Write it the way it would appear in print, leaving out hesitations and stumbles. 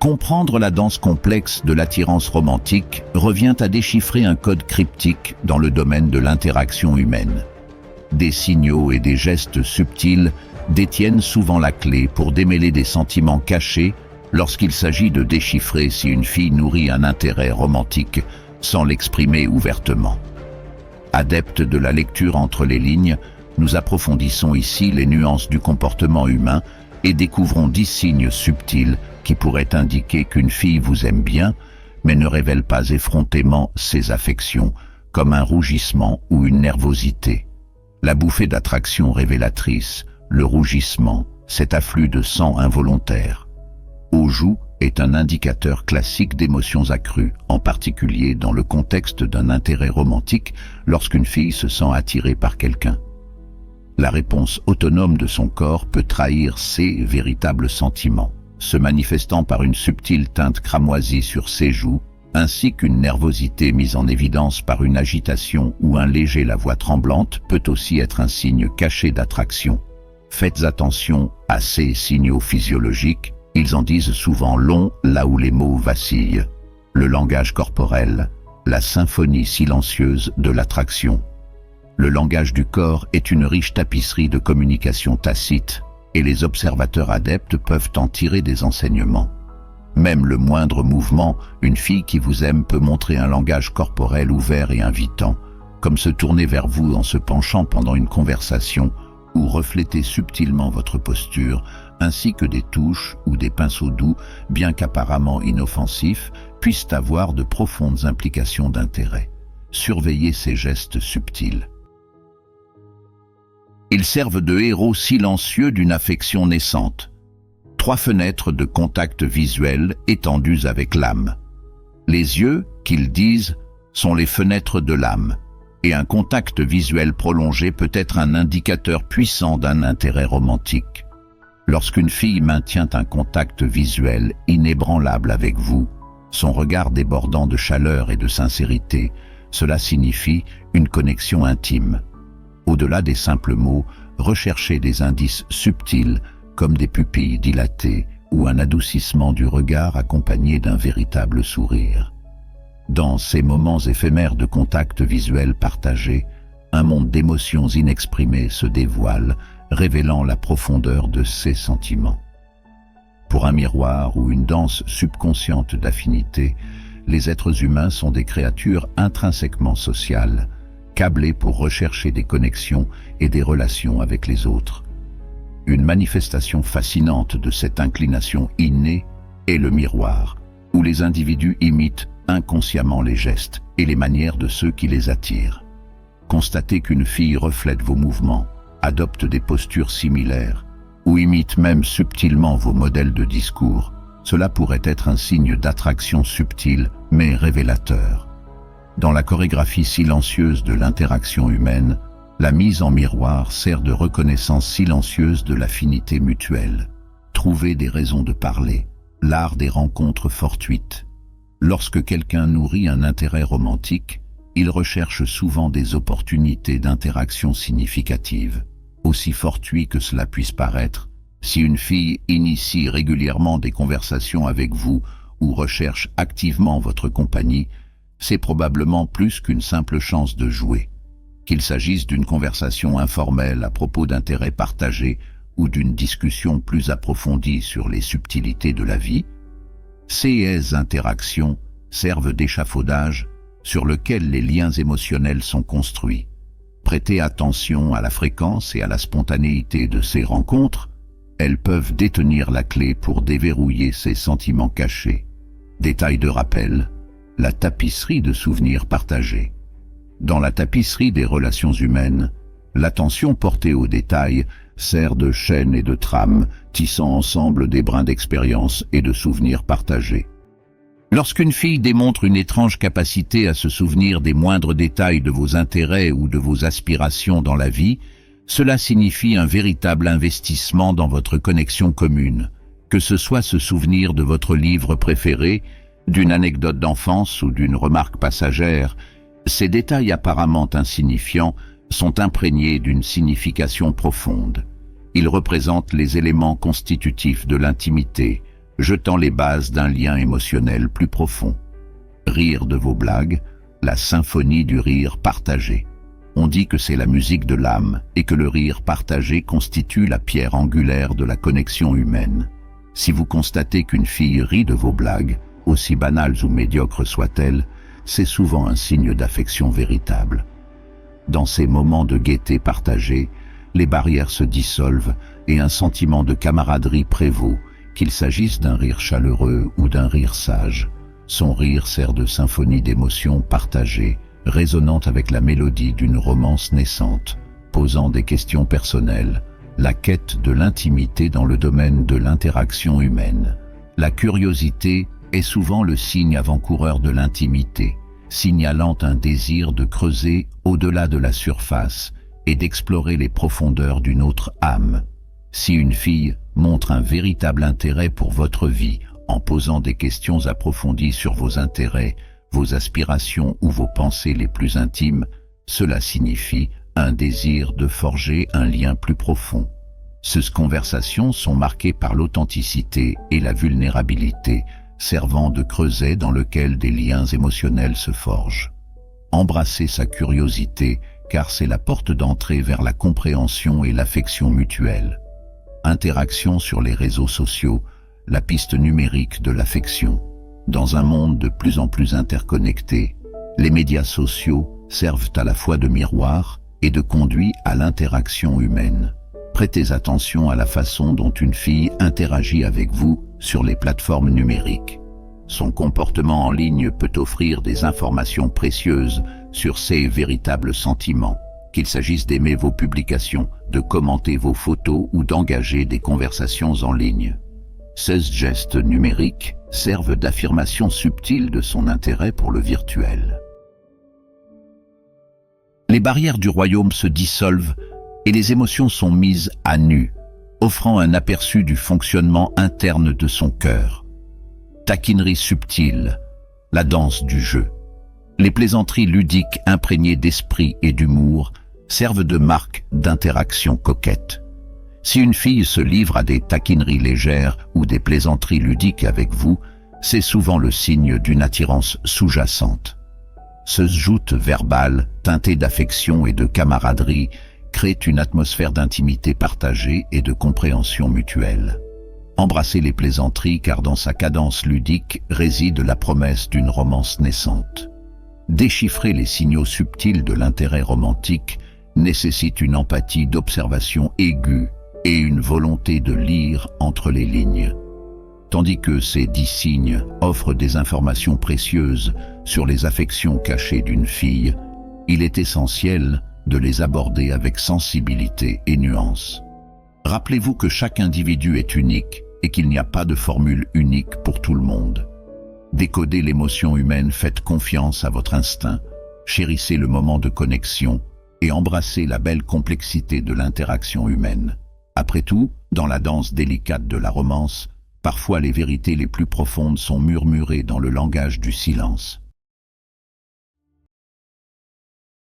Comprendre la danse complexe de l'attirance romantique revient à déchiffrer un code cryptique dans le domaine de l'interaction humaine. Des signaux et des gestes subtils détiennent souvent la clé pour démêler des sentiments cachés lorsqu'il s'agit de déchiffrer si une fille nourrit un intérêt romantique sans l'exprimer ouvertement. Adeptes de la lecture entre les lignes, nous approfondissons ici les nuances du comportement humain et découvrons 10 signes subtils qui pourraient indiquer qu'une fille vous aime bien, mais ne révèle pas effrontément ses affections, comme un rougissement ou une nervosité. La bouffée d'attraction révélatrice, le rougissement, cet afflux de sang involontaire. Aux joues est un indicateur classique d'émotions accrues, en particulier dans le contexte d'un intérêt romantique lorsqu'une fille se sent attirée par quelqu'un. La réponse autonome de son corps peut trahir ses véritables sentiments, se manifestant par une subtile teinte cramoisie sur ses joues, ainsi qu'une nervosité mise en évidence par une agitation ou un léger la voix tremblante peut aussi être un signe caché d'attraction. Faites attention à ces signaux physiologiques, ils en disent souvent long là où les mots vacillent. Le langage corporel, la symphonie silencieuse de l'attraction. Le langage du corps est une riche tapisserie de communication tacite, et les observateurs adeptes peuvent en tirer des enseignements. Même le moindre mouvement, une fille qui vous aime peut montrer un langage corporel ouvert et invitant, comme se tourner vers vous en se penchant pendant une conversation ou refléter subtilement votre posture, ainsi que des touches ou des pinceaux doux, bien qu'apparemment inoffensifs, puissent avoir de profondes implications d'intérêt. Surveillez ces gestes subtils. Ils servent de héros silencieux d'une affection naissante. 3 fenêtres de contact visuel étendues avec l'âme. Les yeux, qu'ils disent, sont les fenêtres de l'âme, et un contact visuel prolongé peut être un indicateur puissant d'un intérêt romantique. Lorsqu'une fille maintient un contact visuel inébranlable avec vous, son regard débordant de chaleur et de sincérité, cela signifie une connexion intime. Au-delà des simples mots, recherchez des indices subtils comme des pupilles dilatées ou un adoucissement du regard accompagné d'un véritable sourire. Dans ces moments éphémères de contact visuel partagé, un monde d'émotions inexprimées se dévoile, révélant la profondeur de ses sentiments. Pour un miroir ou une danse subconsciente d'affinité, les êtres humains sont des créatures intrinsèquement sociales, câblés pour rechercher des connexions et des relations avec les autres. Une manifestation fascinante de cette inclination innée est le miroir, où les individus imitent inconsciemment les gestes et les manières de ceux qui les attirent. Constatez qu'une fille reflète vos mouvements, adopte des postures similaires, ou imite même subtilement vos modèles de discours. Cela pourrait être un signe d'attraction subtile, mais révélateur. Dans la chorégraphie silencieuse de l'interaction humaine, la mise en miroir sert de reconnaissance silencieuse de l'affinité mutuelle. Trouver des raisons de parler, l'art des rencontres fortuites. Lorsque quelqu'un nourrit un intérêt romantique, il recherche souvent des opportunités d'interaction significatives. Aussi fortuit que cela puisse paraître, si une fille initie régulièrement des conversations avec vous ou recherche activement votre compagnie, c'est probablement plus qu'une simple chance de jouer. Qu'il s'agisse d'une conversation informelle à propos d'intérêts partagés ou d'une discussion plus approfondie sur les subtilités de la vie, ces interactions servent d'échafaudage sur lequel les liens émotionnels sont construits. Prêtez attention à la fréquence et à la spontanéité de ces rencontres, elles peuvent détenir la clé pour déverrouiller ces sentiments cachés. Détail de rappel, la tapisserie de souvenirs partagés. Dans la tapisserie des relations humaines, l'attention portée aux détails sert de chaîne et de trame, tissant ensemble des brins d'expérience et de souvenirs partagés. Lorsqu'une fille démontre une étrange capacité à se souvenir des moindres détails de vos intérêts ou de vos aspirations dans la vie, cela signifie un véritable investissement dans votre connexion commune, que ce soit se souvenir de votre livre préféré, d'une anecdote d'enfance ou d'une remarque passagère. Ces détails apparemment insignifiants sont imprégnés d'une signification profonde. Ils représentent les éléments constitutifs de l'intimité, jetant les bases d'un lien émotionnel plus profond. Rire de vos blagues, la symphonie du rire partagé. On dit que c'est la musique de l'âme et que le rire partagé constitue la pierre angulaire de la connexion humaine. Si vous constatez qu'une fille rit de vos blagues, aussi banales ou médiocres soient-elles, c'est souvent un signe d'affection véritable. Dans ces moments de gaieté partagée, les barrières se dissolvent et un sentiment de camaraderie prévaut, qu'il s'agisse d'un rire chaleureux ou d'un rire sage. Son rire sert de symphonie d'émotions partagées, résonnant avec la mélodie d'une romance naissante, posant des questions personnelles, la quête de l'intimité dans le domaine de l'interaction humaine. La curiosité est souvent le signe avant-coureur de l'intimité, signalant un désir de creuser au-delà de la surface et d'explorer les profondeurs d'une autre âme. Si une fille montre un véritable intérêt pour votre vie en posant des questions approfondies sur vos intérêts, vos aspirations ou vos pensées les plus intimes, cela signifie un désir de forger un lien plus profond. Ces conversations sont marquées par l'authenticité et la vulnérabilité, servant de creuset dans lequel des liens émotionnels se forgent. Embrassez sa curiosité, car c'est la porte d'entrée vers la compréhension et l'affection mutuelle. Interaction sur les réseaux sociaux, la piste numérique de l'affection. Dans un monde de plus en plus interconnecté, les médias sociaux servent à la fois de miroir et de conduit à l'interaction humaine. Prêtez attention à la façon dont une fille interagit avec vous sur les plateformes numériques. Son comportement en ligne peut offrir des informations précieuses sur ses véritables sentiments, qu'il s'agisse d'aimer vos publications, de commenter vos photos ou d'engager des conversations en ligne. Ces gestes numériques servent d'affirmation subtile de son intérêt pour le virtuel. Les barrières du royaume se dissolvent et les émotions sont mises à nu, offrant un aperçu du fonctionnement interne de son cœur. Taquinerie subtile, la danse du jeu. Les plaisanteries ludiques imprégnées d'esprit et d'humour servent de marque d'interaction coquette. Si une fille se livre à des taquineries légères ou des plaisanteries ludiques avec vous, c'est souvent le signe d'une attirance sous-jacente. Ce joute verbal, teinté d'affection et de camaraderie, crée une atmosphère d'intimité partagée et de compréhension mutuelle. Embrassez les plaisanteries car dans sa cadence ludique réside la promesse d'une romance naissante. Déchiffrer les signaux subtils de l'intérêt romantique nécessite une empathie d'observation aiguë et une volonté de lire entre les lignes. Tandis que ces 10 signes offrent des informations précieuses sur les affections cachées d'une fille, il est essentiel de les aborder avec sensibilité et nuance. Rappelez-vous que chaque individu est unique et qu'il n'y a pas de formule unique pour tout le monde. Décodez l'émotion humaine, faites confiance à votre instinct, chérissez le moment de connexion et embrassez la belle complexité de l'interaction humaine. Après tout, dans la danse délicate de la romance, parfois les vérités les plus profondes sont murmurées dans le langage du silence.